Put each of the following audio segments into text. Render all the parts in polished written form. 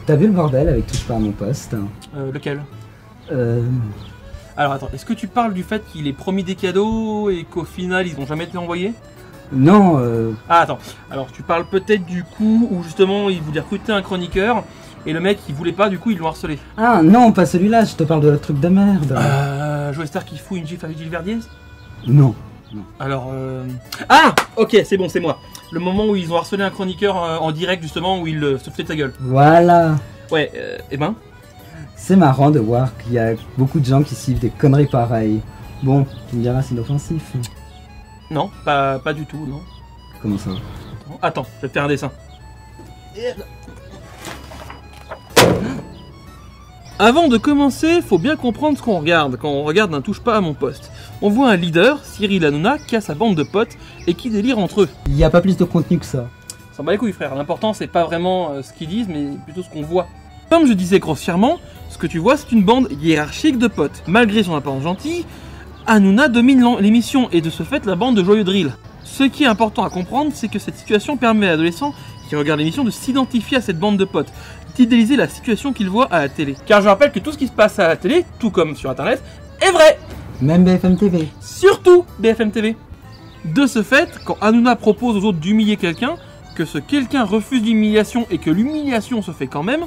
T'as vu le bordel avec Touche pas à mon poste? Lequel? Euh... Alors attends, est-ce que tu parles du fait qu'il ait promis des cadeaux et qu'au final ils n'ont jamais été envoyés? Non, Ah attends, alors tu parles peut-être du coup où justement il voulait recruter un chroniqueur et le mec il voulait pas, du coup ils l'ont harcelé. Ah non, pas celui-là, je te parle de le truc de merde. Joe Star qui fout une gifle avec Gilles Verdier? Non. Alors Ah ok, c'est bon, c'est moi. Le moment où ils ont harcelé un chroniqueur en direct justement, où il se foutait de sa gueule. Voilà. Ouais, et ben C'est marrant de voir qu'il y a beaucoup de gens qui suivent des conneries pareilles. Bon, tu me diras, c'est inoffensif. non, pas du tout, non. Comment ça? Attends, je vais te faire un dessin. Avant de commencer, faut bien comprendre ce qu'on regarde quand on regarde un touche pas à mon poste. On voit un leader, Cyril Hanouna, qui a sa bande de potes et qui délire entre eux. Il n'y a pas plus de contenu que ça. Ça bat les couilles frère, l'important c'est pas vraiment ce qu'ils disent mais plutôt ce qu'on voit. Comme je disais grossièrement, ce que tu vois c'est une bande hiérarchique de potes. Malgré son apparence gentille, Hanouna domine l'émission et de ce fait la bande de joyeux drill. Ce qui est important à comprendre, c'est que cette situation permet à l'adolescent qui regarde l'émission de s'identifier à cette bande de potes, d'idéaliser la situation qu'il voit à la télé. Car je rappelle que tout ce qui se passe à la télé, tout comme sur internet, est vrai. Même BFM TV. Surtout BFM TV. De ce fait, quand Hanouna propose aux autres d'humilier quelqu'un, que ce quelqu'un refuse l'humiliation et que l'humiliation se fait quand même,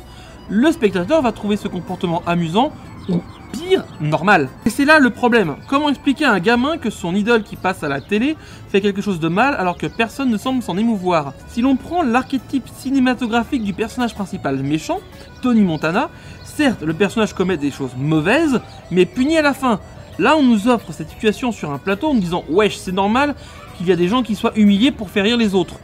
le spectateur va trouver ce comportement amusant ou pire, normal. Et c'est là le problème. Comment expliquer à un gamin que son idole qui passe à la télé fait quelque chose de mal alors que personne ne semble s'en émouvoir? Si l'on prend l'archétype cinématographique du personnage principal méchant, Tony Montana, certes le personnage commet des choses mauvaises, mais puni à la fin. Là on nous offre cette situation sur un plateau en nous disant wesh c'est normal qu'il y a des gens qui soient humiliés pour faire rire les autres.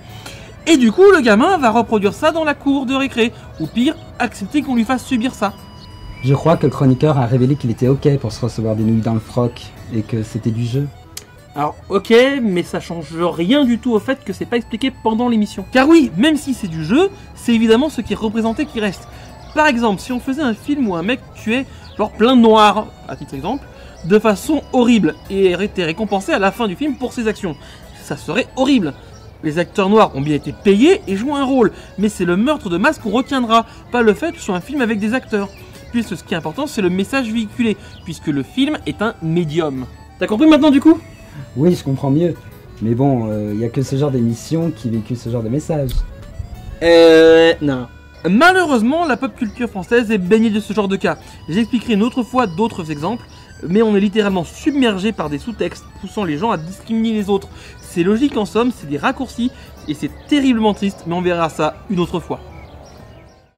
Et du coup le gamin va reproduire ça dans la cour de récré, ou pire, accepter qu'on lui fasse subir ça. Je crois que le chroniqueur a révélé qu'il était ok pour se recevoir des nouilles dans le froc et que c'était du jeu. Alors ok, mais ça change rien du tout au fait que c'est pas expliqué pendant l'émission. Car oui, même si c'est du jeu, c'est évidemment ce qui est représenté qui reste. Par exemple, si on faisait un film où un mec tuait genre plein de noirs, à titre d'exemple, de façon horrible et était récompensé à la fin du film pour ses actions, ça serait horrible. Les acteurs noirs ont bien été payés et jouent un rôle, mais c'est le meurtre de masse qu'on retiendra, pas le fait que ce soit un film avec des acteurs. Puisque ce qui est important, c'est le message véhiculé, puisque le film est un médium. T'as compris maintenant du coup? Oui, je comprends mieux. Mais bon, il n'y a que ce genre d'émission qui véhicule ce genre de message. Non. Malheureusement, la pop culture française est baignée de ce genre de cas. J'expliquerai une autre fois d'autres exemples, mais on est littéralement submergé par des sous-textes poussant les gens à discriminer les autres. C'est logique en somme, c'est des raccourcis, et c'est terriblement triste, mais on verra ça une autre fois.